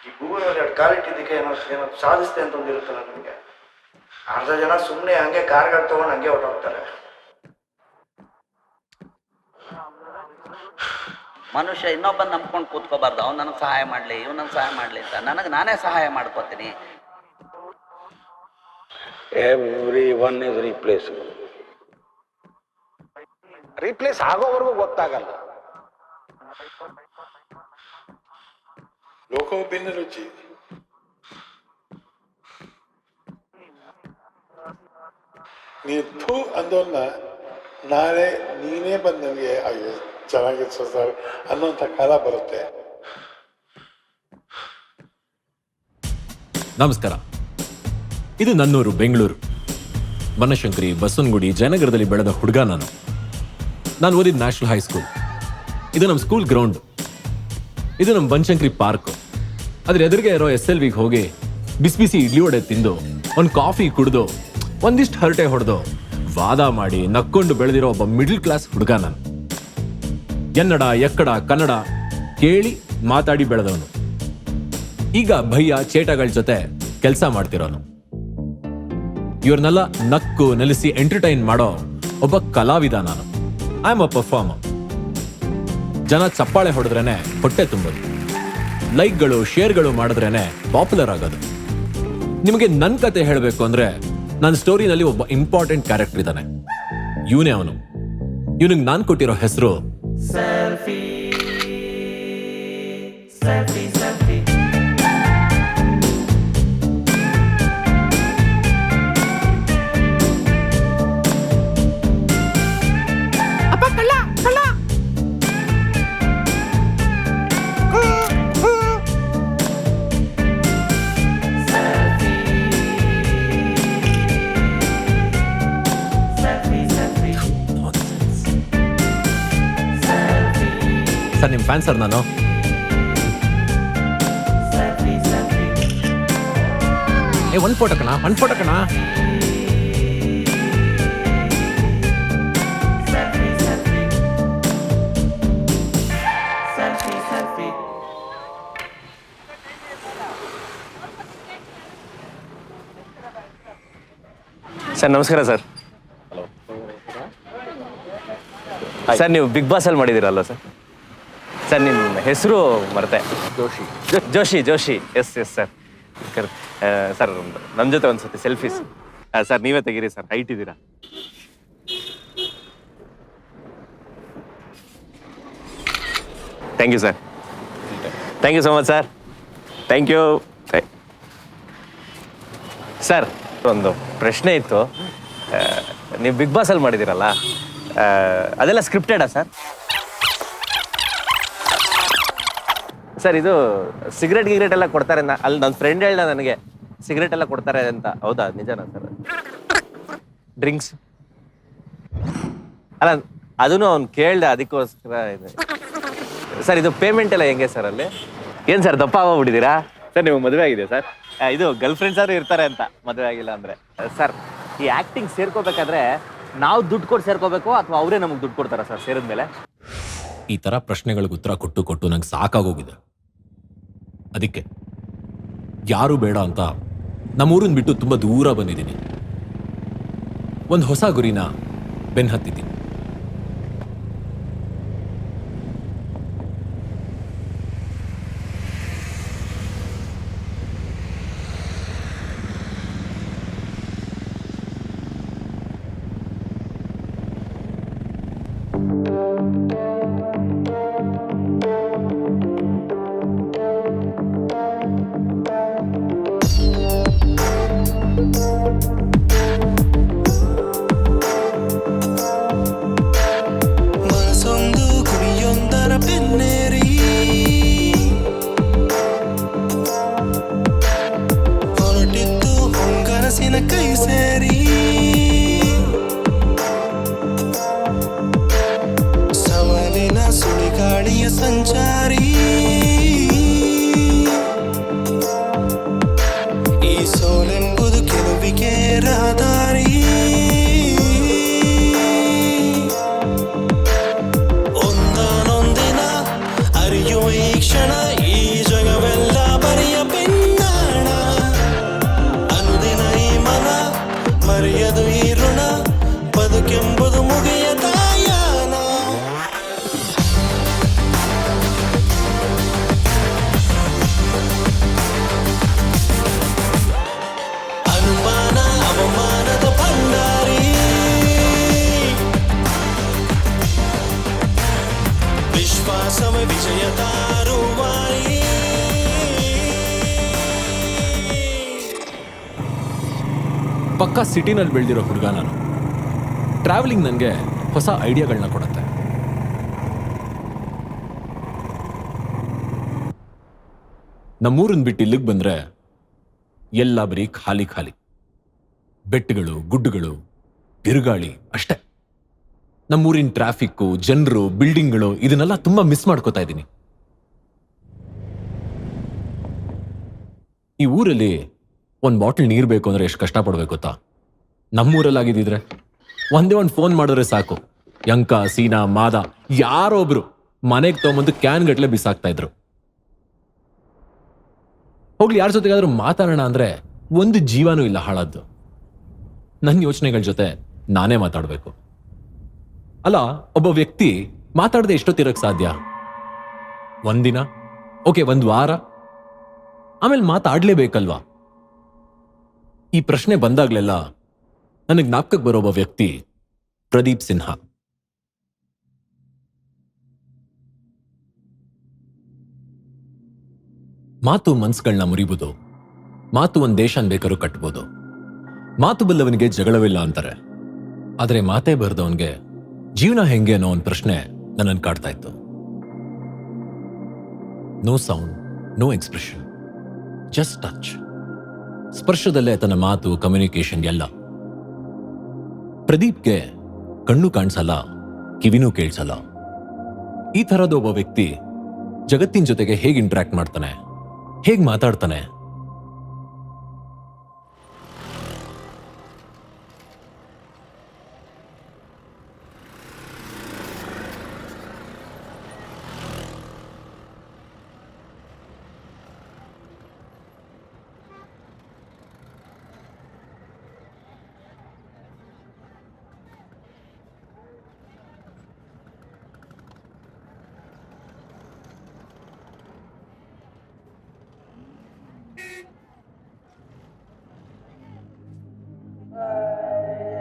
ಈ ಭೂಮಿಯಲ್ಲಿ ಎರಡು ಕಾಲಿಟ್ಟಿದ್ದಕ್ಕೆ ಏನೋ ಸಾಧಿಸ್ತೆ ಅಂತ ಒಂದಿರುತ್ತಲ್ಲ ನಮಗೆ. ಅರ್ಧ ಜನ ಸುಮ್ಮನೆ ಹಂಗೆ ಕಾರ್ಗಳು ತಗೊಂಡು ಹಂಗೆ ಹೊರಟೋಗ್ತಾರೆ. ಮನುಷ್ಯ ಇನ್ನೊಬ್ಬನ ನಂಬ್ಕೊಂಡು ಕೂತ್ಕೋಬಾರ್ದು. ಅವ್ನು ನನಗೆ ಸಹಾಯ ಮಾಡಲಿ, ಇವ್ ನನಗೆ ಸಹಾಯ ಮಾಡಲಿ ಅಂತ. ನನಗೆ ನಾನೇ ಸಹಾಯ ಮಾಡ್ಕೋತೀನಿ. Every one is replaceable. Replace ಆಗೋವರೆಗೂ ಗೊತ್ತಾಗಲ್ಲ. ಲೋಕವು ಭಿನ್ನ ರುಚಿ. ನೀನು ಅಂದೋನ್ನ ನಾಳೆ ನೀನೇ ಬಂದು ನನಗೆ ಅಯ್ಯೋ ಚೆನ್ನಾಗಿತ್ತು ಸರ್ ಅನ್ನೋಂಥ ಕಾಲ ಬರುತ್ತೆ. ನಮಸ್ಕಾರ. ಇದು ನನ್ನೂರು ಬೆಂಗಳೂರು. ಬನಶಂಕರಿ, ಬಸವನಗುಡಿ, ಜಯನಗರದಲ್ಲಿ ಬೆಳೆದ ಹುಡುಗ ನಾನು ಓದಿದ ನ್ಯಾಷನಲ್ ಹೈಸ್ಕೂಲ್. ಇದು ನಮ್ಮ ಸ್ಕೂಲ್ ಗ್ರೌಂಡ್. ಇದು ನಮ್ಮ ಬನಶಂಕರಿ ಪಾರ್ಕ್. ಅದ್ರ ಎದುರಿಗೆ ಇರೋ SLVಗೆ ಹೋಗಿ ಬಿಸಿ ಇಡ್ಲಿ ವಡೆ ತಿಂದು ಒಂದು ಕಾಫಿ ಕುಡಿದು ಒಂದಿಷ್ಟು ಹರಟೆ ಹೊಡೆದು ವಾದ ಮಾಡಿ ನಕ್ಕೊಂಡು ಬೆಳೆದಿರೋ ಒಬ್ಬ ಮಿಡಲ್ ಕ್ಲಾಸ್ ಹುಡುಗ ನಾನು. ಎನ್ನಡ ಎಕ್ಕಡ ಕನ್ನಡ ಕೇಳಿ ಮಾತಾಡಿ ಬೆಳೆದವನು. ಈಗ ಭಯ್ಯ ಚೇಟಗಳ ಜೊತೆ ಕೆಲಸ ಮಾಡ್ತಿರೋನು. ಇವ್ರನ್ನೆಲ್ಲ ನಕ್ಕು ನೆಲೆಸಿ ಎಂಟರ್ಟೈನ್ ಮಾಡೋ ಒಬ್ಬ ಕಲಾವಿದ ನಾನು. I am a performer. ಜನ ಚಪ್ಪಾಳೆ ಹೊಡೆದ್ರೇನೆ ಹೊಟ್ಟೆ ತುಂಬೋದು, ಲೈಕ್ಗಳು ಶೇರ್ಗಳು ಮಾಡಿದ್ರೇನೆ ಪಾಪ್ಯುಲರ್ ಆಗೋದು. ನಿಮಗೆ ನನ್ನ ಕತೆ ಹೇಳಬೇಕು ಅಂದ್ರೆ ನನ್ನ ಸ್ಟೋರಿನಲ್ಲಿ ಒಬ್ಬ ಇಂಪಾರ್ಟೆಂಟ್ ಕ್ಯಾರೆಕ್ಟರ್ ಇದ್ದಾನೆ. ಇವನೇ ಅವನು. ಇವನಿಗೆ ನಾನು ಕೊಟ್ಟಿರೋ ಹೆಸರು ಸರ್. ನಿಮ್ಮ ಫ್ಯಾನ್ ಸರ್ ನಾನು. ಒಂದು ಫೋಟೋ ಕಣ. ಸರ್ ನಮಸ್ಕಾರ ಸರ್. ಸರ್ ನೀವು ಬಿಗ್ ಬಾಸ್ ಅಲ್ಲಿ ಮಾಡಿದ್ದೀರಲ್ವ ಸರ್? ಸರ್ ನಿಮ್ಮ ಹೆಸರು ಮರೆತೆ. ಜೋಶಿ. Yes sir. ಸರ್ ನಮ್ಮ ಜೊತೆ ಒಂದ್ಸತಿ ಸೆಲ್ಫೀಸ್. ಸರ್ ನೀವೇ ತೆಗೀರಿ ಸರ್, ಹೈಟ್ ಇದ್ದೀರಾ. Thank you sir. Thank you so much sir. Thank you sir. ಒಂದು ಪ್ರಶ್ನೆ ಇತ್ತು. ನೀವು ಬಿಗ್ ಬಾಸ್ ಅಲ್ಲಿ ಮಾಡಿದ್ದೀರಲ್ಲ, ಅದೆಲ್ಲ ಸ್ಕ್ರಿಪ್ಟೆಡಾ ಸರ್? ಸರ್ ಇದು ಸಿಗರೇಟ್ ಎಲ್ಲ ಕೊಡ್ತಾರೆ ಅಲ್ಲಿ ನನ್ನ ಫ್ರೆಂಡ್ ಹೇಳ್ದ ನನಗೆ, ಸಿಗರೇಟ್ ಎಲ್ಲ ಕೊಡ್ತಾರೆ ಅಂತ. ಹೌದಾ, ನಿಜನಾ ಸರ್? ಡ್ರಿಂಕ್ಸ್ ಅಲ್ಲ, ಅದನ್ನು ಅವ್ನು ಕೇಳ್ದೆ, ಅದಕ್ಕೋಸ್ಕರ ಇದೆ ಸರ್. ಇದು ಪೇಮೆಂಟ್ ಎಲ್ಲ ಹೆಂಗೆ ಸರ್ ಅಲ್ಲಿ? ಏನು ಸರ್ ದಪ್ಪ ಆಗೋಗ್ಬಿಟ್ಟಿದ್ದೀರಾ ಸರ್? ನೀವು ಮದುವೆ ಆಗಿದೆ ಸರ್? ಇದು ಗರ್ಲ್ ಫ್ರೆಂಡ್ಸ್ ಆದ್ರೂ ಇರ್ತಾರೆ ಅಂತ, ಮದುವೆ ಆಗಿಲ್ಲ ಅಂದರೆ. ಸರ್ ಈ ಆ್ಯಕ್ಟಿಂಗ್ ಸೇರ್ಕೋಬೇಕಾದ್ರೆ ನಾವು ದುಡ್ಡು ಕೊಟ್ಟು ಸೇರ್ಕೋಬೇಕು ಅಥವಾ ಅವರೇ ನಮಗೆ ದುಡ್ಡು ಕೊಡ್ತಾರಾ ಸರ್ ಸೇರಿದ್ಮೇಲೆ? ಈ ಥರ ಪ್ರಶ್ನೆಗಳಿಗೆ ಉತ್ತರ ಕೊಟ್ಟು ನಂಗೆ ಸಾಕಾಗೋಗಿದೆ. ಅದಕ್ಕೆ ಯಾರು ಬೇಡ ಅಂತ ನಮ್ಮೂರನ್ನ ಬಿಟ್ಟು ತುಂಬ ದೂರ ಬಂದಿದ್ದೀನಿ. ಒಂದು ಹೊಸ ಗುರಿನ ಬೆನ್ನು ಹತ್ತಿದ್ದೀನಿ. ಮರೆಯದು ಈ ಋಣ ಬದುಕೆಂಬುದು ಮುಗಿಯದ ಯಾನ ಅನುಮಾನ ಅವಮಾನದ ಭಂಡಾರಿ ವಿಶ್ವಾಸವೇ ವಿಜಯದ ರೂವಾರಿ ಪಕ್ಕಾ ಸಿಟಿನಲ್ಲಿ ಬೆಳೆದಿರೋ ಹುಡುಗ ನಾನು. ಟ್ರಾವೆಲಿಂಗ್ ನನಗೆ ಹೊಸ ಐಡಿಯಾಗಳನ್ನ ಕೊಡುತ್ತೆ. ನಮ್ಮೂರನ್ನ ಬಿಟ್ಟು ಇಲ್ಲಿಗೆ ಬಂದ್ರೆ ಎಲ್ಲ ಬರೀ ಖಾಲಿ ಖಾಲಿ, ಬೆಟ್ಟಗಳು, ಗುಡ್ಡಗಳು, ಬಿರುಗಾಳಿ ಅಷ್ಟೇ. ನಮ್ಮೂರಿನ ಟ್ರಾಫಿಕ್ಕು, ಜನರು, ಬಿಲ್ಡಿಂಗ್ಗಳು ಇದನ್ನೆಲ್ಲ ತುಂಬಾ ಮಿಸ್ ಮಾಡ್ಕೋತಾ ಇದ್ದೀನಿ. ಈ ಊರಲ್ಲಿ ಒಂದು ಬಾಟಲ್ ನೀರು ಬೇಕು ಅಂದ್ರೆ ಎಷ್ಟು ಕಷ್ಟಪಡ್ಬೇಕು ಗೊತ್ತಾ? ನಮ್ಮೂರಲ್ಲಾಗಿದ್ದಿದ್ರೆ ಒಂದೇ ಒಂದು ಫೋನ್ ಮಾಡಿದ್ರೆ ಸಾಕು, ಯಂಕ, ಸೀನಾ, ಮಾದ ಯಾರೊಬ್ರು ಮನೆಗೆ ತೊಗೊಂಬಂದು ಕ್ಯಾನ್ ಗಟ್ಲೆ ಬಿಸಾಕ್ತಾ ಇದ್ರು. ಹೋಗ್ಲಿ, ಯಾರ ಜೊತೆಗಾದ್ರೂ ಮಾತಾಡೋಣ ಅಂದ್ರೆ ಒಂದು ಜೀವನೂ ಇಲ್ಲ ಹಾಳಾದ್ದು. ನನ್ನ ಯೋಚನೆಗಳ ಜೊತೆ ನಾನೇ ಮಾತಾಡಬೇಕು. ಅಲ್ಲ, ಒಬ್ಬ ವ್ಯಕ್ತಿ ಮಾತಾಡದೆ ಎಷ್ಟೊತ್ತಿರಕ್ ಸಾಧ್ಯ? ಒಂದಿನ, ಓಕೆ, ಒಂದು ವಾರ, ಆಮೇಲೆ ಮಾತಾಡ್ಲೇಬೇಕಲ್ವಾ? ಈ ಪ್ರಶ್ನೆ ಬಂದಾಗ್ಲೆಲ್ಲ ನನಗೆ ಜ್ಞಾಪಕಕ್ಕೆ ಬರೋ ಒಬ್ಬ ವ್ಯಕ್ತಿ ಪ್ರದೀಪ್ ಸಿನ್ಹಾ. ಮಾತು ಮನ್ಸುಗಳನ್ನ ಮುರಿಬೋದು, ಮಾತು ಒಂದ್ ದೇಶನ್ ಬೇಕಾದ್ರೂ ಕಟ್ಬೋದು, ಮಾತು ಬಲ್ಲವನಿಗೆ ಜಗಳವಿಲ್ಲ ಅಂತಾರೆ. ಆದ್ರೆ ಮಾತೇ ಬರೆದವನ್ಗೆ ಜೀವನ ಹೆಂಗೆ ಅನ್ನೋ ಒಂದು ಪ್ರಶ್ನೆ ನನ್ನನ್ನು ಕಾಡ್ತಾ ಇತ್ತು. No sound, no expression, just touch. ಸ್ಪರ್ಶದಲ್ಲೇ ತನ್ನ ಮಾತು, ಕಮ್ಯುನಿಕೇಶನ್ ಎಲ್ಲ. ಪ್ರದೀಪ್ಗೆ ಕಣ್ಣು ಕಾಣಿಸಲ್ಲ, ಕಿವಿನೂ ಕೇಳಿಸಲ್ಲ. ಈ ಥರದ ಒಬ್ಬ ವ್ಯಕ್ತಿ ಜಗತ್ತಿನ ಜೊತೆಗೆ ಹೇಗೆ ಇಂಟ್ರಾಕ್ಟ್ ಮಾಡ್ತಾನೆ, ಹೇಗೆ ಮಾತಾಡ್ತಾನೆ?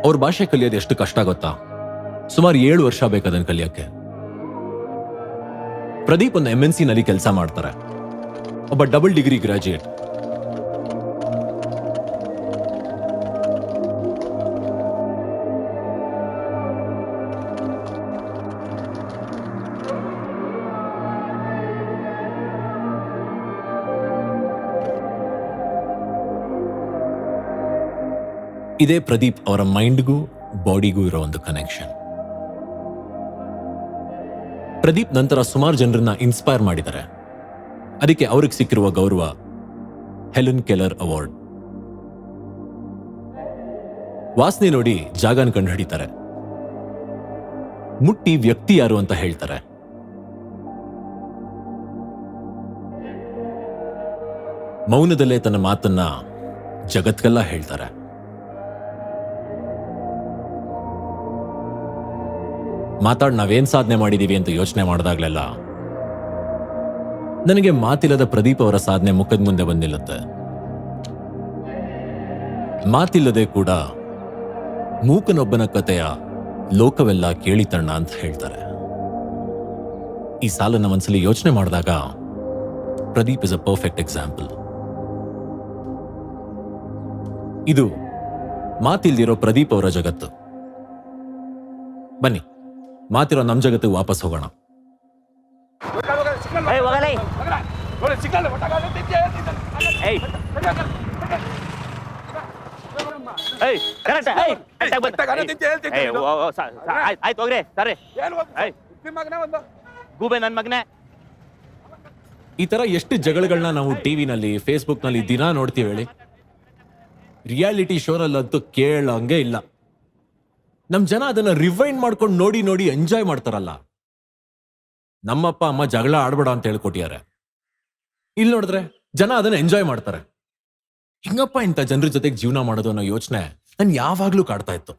ಅವ್ರ ಭಾಷೆ ಕಲಿಯೋದು ಎಷ್ಟು ಕಷ್ಟ ಗೊತ್ತಾ? ಸುಮಾರು 7 ವರ್ಷ ಬೇಕದನ್ನು ಕಲಿಯಕ್ಕೆ. ಪ್ರದೀಪ್ ಒಂದು MNC ನಲ್ಲಿ ಕೆಲಸ ಮಾಡ್ತಾರೆ. ಒಬ್ಬ ಡಬಲ್ ಡಿಗ್ರಿ ಗ್ರಾಜ್ಯುಯೇಟ್. ಇದೇ ಪ್ರದೀಪ್ ಅವರ ಮೈಂಡ್ಗೂ ಬಾಡಿಗೂ ಇರೋ ಒಂದು ಕನೆಕ್ಷನ್. ಪ್ರದೀಪ್ ನಂತರ ಸುಮಾರು ಜನರನ್ನ ಇನ್ಸ್ಪೈರ್ ಮಾಡಿದ್ದಾರೆ. ಅದಕ್ಕೆ ಅವ್ರಿಗೆ ಸಿಕ್ಕಿರುವ ಗೌರವ ಹೆಲೆನ್ ಕೆಲ್ಲರ್ ಅವಾರ್ಡ್. ವಾಸನೆ ನೋಡಿ ಜಾಗನ ಕಂಡು ಹಿಡಿತಾರೆ, ಮುಟ್ಟಿ ವ್ಯಕ್ತಿ ಯಾರು ಅಂತ ಹೇಳ್ತಾರೆ. ಮೌನದಲ್ಲೇ ತನ್ನ ಮಾತನ್ನ ಜಗತ್ಗೆಲ್ಲ ಹೇಳ್ತಾರೆ. ಮಾತಾಡ್ ನಾವೇನ್ ಸಾಧನೆ ಮಾಡಿದೀವಿ ಅಂತ ಯೋಚನೆ ಮಾಡಿದಾಗ್ಲೆಲ್ಲ ನನಗೆ ಮಾತಿಲ್ಲದ ಪ್ರದೀಪ್ ಅವರ ಸಾಧನೆ ಮುಖದ ಮುಂದೆ ಬಂದಿಲ್ಲತ್ತೆ. ಮಾತಿಲ್ಲದೆ ಕೂಡ ಮೂಕನೊಬ್ಬನ ಕಥೆಯ ಲೋಕವೆಲ್ಲ ಕೇಳಿತಣ್ಣ ಅಂತ ಹೇಳ್ತಾರೆ. ಈ ಸಾಲನ್ನ ಮನಸ್ಸಲ್ಲಿ ಯೋಚನೆ ಮಾಡಿದಾಗ Pradeep is a perfect example. ಇದು ಮಾತಿಲ್ದಿರೋ ಪ್ರದೀಪ್ ಅವರ ಜಗತ್ತು. ಬನ್ನಿ, ಮಾತಿರೋ ನಮ್ ಜಗತ್ತಿಗೆ ವಾಪಸ್ ಹೋಗೋಣ. ಆಯ್ತು ಹೋಗ್ರಿ ಸರಿ. ಗೂಬೆ ನನ್ ಮಗನೇ. ಈ ತರ ಎಷ್ಟು ಜಗಳಗಳನ್ನ ನಾವು ಟಿವಿನಲ್ಲಿ, ಫೇಸ್ಬುಕ್ ನಲ್ಲಿ ದಿನ ನೋಡ್ತೀವಿ ಹೇಳಿ. ರಿಯಾಲಿಟಿ ಶೋನಲ್ಲಂತೂ ಕೇಳಂಗೆ ಇಲ್ಲ. ನಮ್ ಜನ ಅದನ್ನ ರಿವೈಂಡ್ ಮಾಡ್ಕೊಂಡು ನೋಡಿ ನೋಡಿ ಎಂಜಾಯ್ ಮಾಡ್ತಾರಲ್ಲ. ನಮ್ಮಪ್ಪ ಅಮ್ಮ ಜಗಳ ಆಡ್ಬೇಡ ಅಂತ ಹೇಳ್ಕೊಟ್ಟಿದ್ದಾರೆ. ಇಲ್ಲಿ ನೋಡಿದ್ರೆ ಜನ ಅದನ್ನ ಎಂಜಾಯ್ ಮಾಡ್ತಾರೆ. ಹಿಂಗಪ್ಪ ಇಂಥ ಜನರ ಜೊತೆಗೆ ಜೀವನ ಮಾಡೋದು ಅನ್ನೋ ಯೋಚನೆ ನನ್ ಯಾವಾಗ್ಲೂ ಕಾಡ್ತಾ ಇತ್ತು.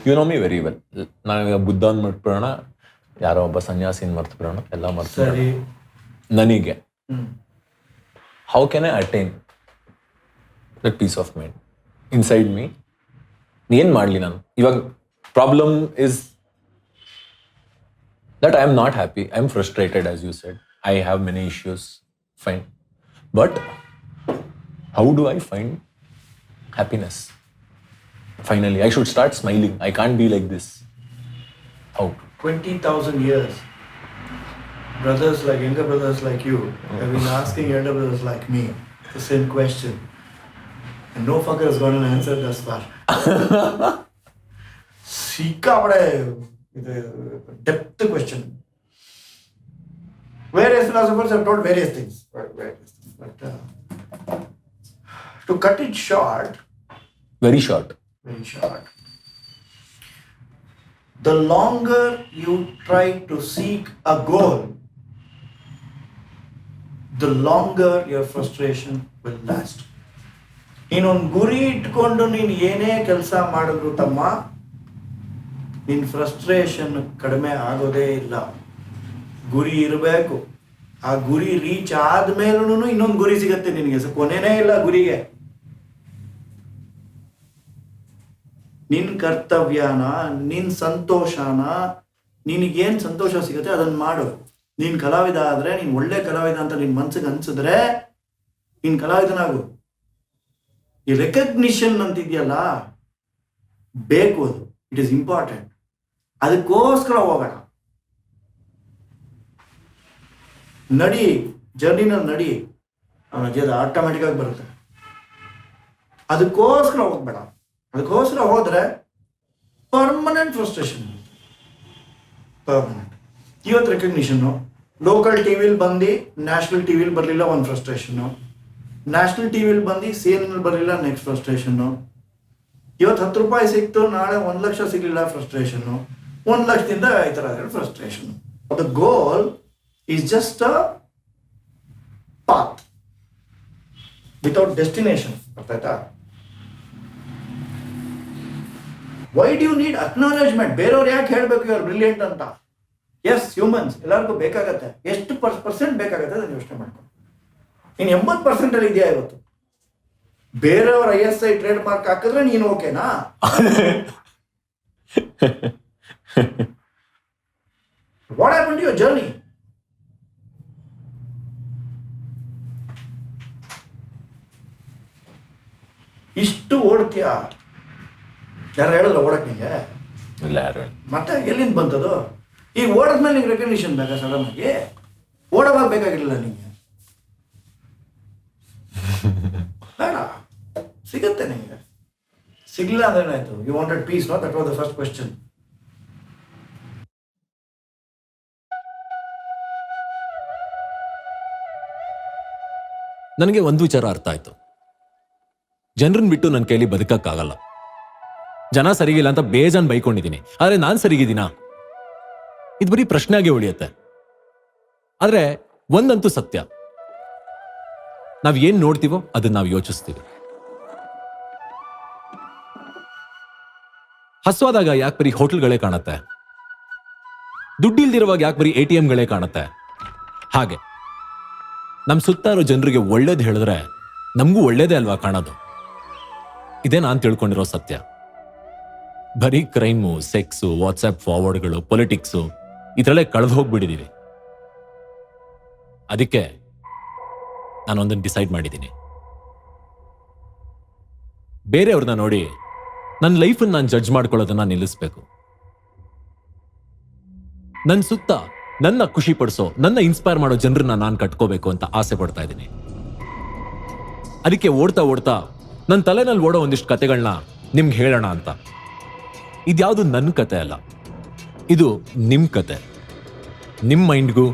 You know me very well. ನಾವೀಗ ಬುದ್ಧನ್ ಮರ್ತ್ಬಿಡೋಣ, ಯಾರೋ ಒಬ್ಬ ಸನ್ಯಾಸಿನ ಮರ್ತ್ಬಿಡೋಣ, ಎಲ್ಲ ಮರ್ತು. ನನಗೆ how can I attain that peace of mind inside me? ಏನ್ ಮಾಡ್ಲಿ ನಾನು ಇವಾಗ? Problem is that I am not happy. I am frustrated, as you said. I have many issues. Fine. But how do I find happiness? Finally, I should start smiling. I can't be like this. How? 20,000 years. Brothers like younger brothers like you have been asking elder brothers like me the same question. And no fucker has got an answer thus far. Sikavade. It's a depth question. Various philosophers have told various things. But to cut it short, Very short. The longer you try to seek a goal, the longer your frustration will last. ಇನ್ನೊಂದು ಗುರಿ ಇಟ್ಕೊಂಡು ನೀನು ಏನೇ ಕೆಲಸ ಮಾಡಿದ್ರು ತಮ್ಮ, ನಿನ್ನ frustration ಕಡಿಮೆ ಆಗೋದೇ ಇಲ್ಲ. ಗುರಿ ಇರಬೇಕು. ಆ ಗುರಿ ರೀಚ್ ಆದ್ಮೇಲೂ ಇನ್ನೊಂದು ಗುರಿ ಸಿಗತ್ತೆ ನಿನಗೆ. ಕೊನೆನೇ ಇಲ್ಲ ಗುರಿಗೆ. ನಿನ್ನ ಕರ್ತವ್ಯನ, ನಿನ್ನ ಸಂತೋಷನ, ನಿನಗೇನು ಸಂತೋಷ ಸಿಗುತ್ತೆ ಅದನ್ನು ಮಾಡು. ನೀನು ಕಲಾವಿದ ಆದರೆ, ನೀನು ಒಳ್ಳೆ ಕಲಾವಿದ ಅಂತ ನಿನ್ನ ಮನ್ಸಿಗೆ ಅನ್ಸಿದ್ರೆ ನೀನು ಕಲಾವಿದನಾಗು. ಈ ರೆಕಗ್ನಿಷನ್ ಅಂತಿದೆಯಲ್ಲ, ಬೇಕು. ಅದು ಇಟ್ ಈಸ್ ಇಂಪಾರ್ಟೆಂಟ್. ಅದಕ್ಕೋಸ್ಕರ ಹೋಗೋಣ. ನಡಿ, ಜರ್ನಿನಲ್ಲಿ ನಡಿ, ಅದು ಆಟೋಮೆಟಿಕ್ ಆಗಿ ಬರುತ್ತೆ. ಅದಕ್ಕೋಸ್ಕರ ಹೋಗ್ಬೇಡ. ಅದಕ್ಕೋಸ್ಕರ ಹೋದ್ರೆ ಪರ್ಮನೆಂಟ್ ಫ್ರಸ್ಟ್ರೇಷನ್. ಪರ್ಮನೆಂಟ್. ಇವತ್ತು ರೆಕಗ್ನಿಷನ್ನು, ಲೋಕಲ್ ಟಿವಿಲಿ ಬಂದು ನ್ಯಾಷನಲ್ ಟಿವಿಲಿ ಬರಲಿಲ್ಲ, ಒಂದು ಫ್ರಸ್ಟ್ರೇಷನ್ನು. ನ್ಯಾಷನಲ್ ಟಿವಿಲಿ ಬಂದು CNN ಬರಲಿಲ್ಲ, ನೆಕ್ಸ್ಟ್ ಫ್ರಸ್ಟ್ರೇಷನ್ನು. ಇವತ್ತು 10 ರೂಪಾಯಿ ಸಿಕ್ತು, ನಾಳೆ 1 ಲಕ್ಷ ಸಿಗಲಿಲ್ಲ, ಫ್ರಸ್ಟ್ರೇಷನ್ನು. 1 ಲಕ್ಷದಿಂದ ಈ ಥರ frustration. The goal is just a path without destination. ಅರ್ಥ ಆಯ್ತಾ? Why do you need acknowledgement? ಬೇರೆಯವ್ರು ಯಾಕೆ ಹೇಳಬೇಕು ಇವ್ರು ಬ್ರಿಲಿಯಂಟ್ ಅಂತ? ಎಸ್, ಹ್ಯೂಮನ್ಸ್ ಎಲ್ಲರಿಗೂ ಬೇಕಾಗತ್ತೆ. ಎಷ್ಟು % ಬೇಕಾಗತ್ತೆ ಅದನ್ನು ಯೋಚನೆ ಮಾಡ್ಕೊಂಡು. ನೀನು 80% ಅಲ್ಲಿ ಇದೆಯಾ ಇವತ್ತು? ಬೇರೆಯವ್ರ ISI ಟ್ರೇಡ್ ಮಾರ್ಕ್ ಹಾಕಿದ್ರೆ ನೀನು ಓಕೆನಾ? What happen to your journey? ಇಷ್ಟು ಓಡ್ತೀಯ? ಯಾರು ಹೇಳಿದ್ರ ಓಡಕ್ ನಿಂಗೆ? ಇಲ್ಲ, ಯಾರು ಮತ್ತೆ ಎಲ್ಲಿಂದ ಬಂತದು? ಈಗ ಓಡಿದ್ಮೇಲೆ ನಿಂಗೆ ರೆಕಗ್ನಿಷನ್ ಬೇಕಾ ಸಡನ್ ಆಗಿ? ಓಡಬೇಕಾಗಿರಲಿಲ್ಲ ನಿಮಗೆ. ಬೇಡ, ಸಿಗುತ್ತೆ ನಿಮಗೆ. ಸಿಗ್ಲಿಲ್ಲ ಅಂದ್ರೆ ಏನಾಯ್ತು? You wanted peace, no? That was the first question. ನನಗೆ ಒಂದು ವಿಚಾರ ಅರ್ಥ ಆಯ್ತು. ಜನರನ್ನ ಬಿಟ್ಟು ನನ್ನ ಕೈಲಿ ಬದುಕಕ್ಕಾಗಲ್ಲ. ಜನ ಸರಿಗಿಲ್ಲ ಅಂತ ಬೇಜಾನ್ ಬೈಕೊಂಡಿದ್ದೀನಿ, ಆದ್ರೆ ನಾನ್ ಸರಿಗಿದ್ದೀನಾ? ಇದು ಬರೀ ಪ್ರಶ್ನೆ ಆಗಿ ಉಳಿಯುತ್ತೆ. ಆದ್ರೆ ಒಂದಂತೂ ಸತ್ಯ, ನಾವ್ ಏನ್ ನೋಡ್ತೀವೋ ಅದನ್ನ ನಾವು ಯೋಚಿಸ್ತೀವಿ. ಹಸ್ವಾದಾಗ ಯಾಕೆ ಬರೀ ಹೋಟೆಲ್ಗಳೇ ಕಾಣುತ್ತೆ? ದುಡ್ಡಿಲ್ದಿರುವಾಗ ಯಾಕೆ ಬರೀ ATMಗಳೇ ಕಾಣುತ್ತೆ? ಹಾಗೆ ನಮ್ ಸುತ್ತ ಇರೋ ಜನರಿಗೆ ಒಳ್ಳೇದು ಹೇಳಿದ್ರೆ ನಮಗೂ ಒಳ್ಳೇದೇ ಅಲ್ವಾ ಕಾಣೋದು? ಇದೇ ನಾನು ತಿಳ್ಕೊಂಡಿರೋ ಸತ್ಯ. ಬರೀ ಕ್ರೈಮು, ಸೆಕ್ಸು, ವಾಟ್ಸ್ಆಪ್ ಫಾರ್ವರ್ಡ್ಗಳು, ಪೊಲಿಟಿಕ್ಸು ಇದರಲ್ಲೇ ಕಳೆದು ಹೋಗ್ಬಿಟ್ಟಿದೀವಿ. ಅದಕ್ಕೆ ನಾನೊಂದನ್ನು ಡಿಸೈಡ್ ಮಾಡಿದ್ದೀನಿ. ಬೇರೆಯವ್ರನ್ನ ನೋಡಿ ನನ್ನ ಲೈಫನ್ನು ನಾನು ಜಡ್ಜ್ ಮಾಡ್ಕೊಳ್ಳೋದನ್ನ ನಿಲ್ಲಿಸ್ಬೇಕು. ನನ್ನ ಸುತ್ತ ನನ್ನ ಖುಷಿ ಪಡಿಸೋ, ನನ್ನ ಇನ್ಸ್ಪೈರ್ ಮಾಡೋ ಜನರನ್ನ ನಾನು ಕಟ್ಕೋಬೇಕು ಅಂತ ಆಸೆ ಪಡ್ತಾ ಇದ್ದೀನಿ. ಅದಕ್ಕೆ ಓಡ್ತಾ ಓಡ್ತಾ ನನ್ನ ತಲೆನಲ್ಲಿ ಓಡೋ ಒಂದಿಷ್ಟು ಕತೆಗಳನ್ನ ನಿಮ್ಗೆ ಹೇಳೋಣ ಅಂತ. ಇದ್ಯಾವುದು ನನ್ನ ಕತೆ ಅಲ್ಲ, ಇದು ನಿಮ್ ಕತೆ. ನಿಮ್ ಮೈಂಡ್ಗೂ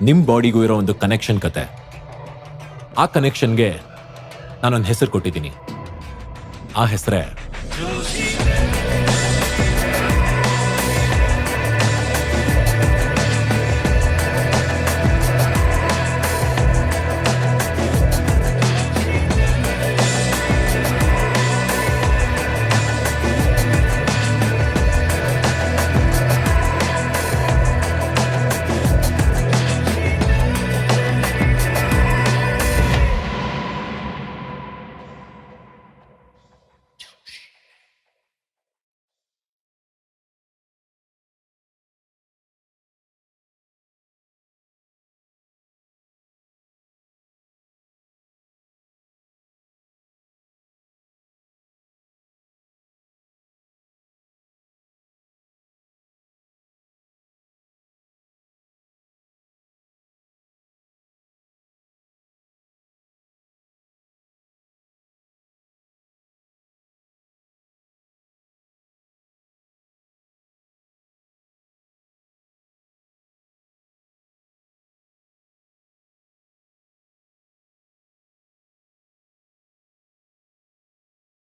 ನಿಮ್ ಬಾಡಿಗೂ ಇರೋ ಒಂದು ಕನೆಕ್ಷನ್ ಕತೆ. ಆ ಕನೆಕ್ಷನ್ಗೆ ನಾನೊಂದು ಹೆಸರು ಕೊಟ್ಟಿದ್ದೀನಿ. ಆ ಹೆಸರೇ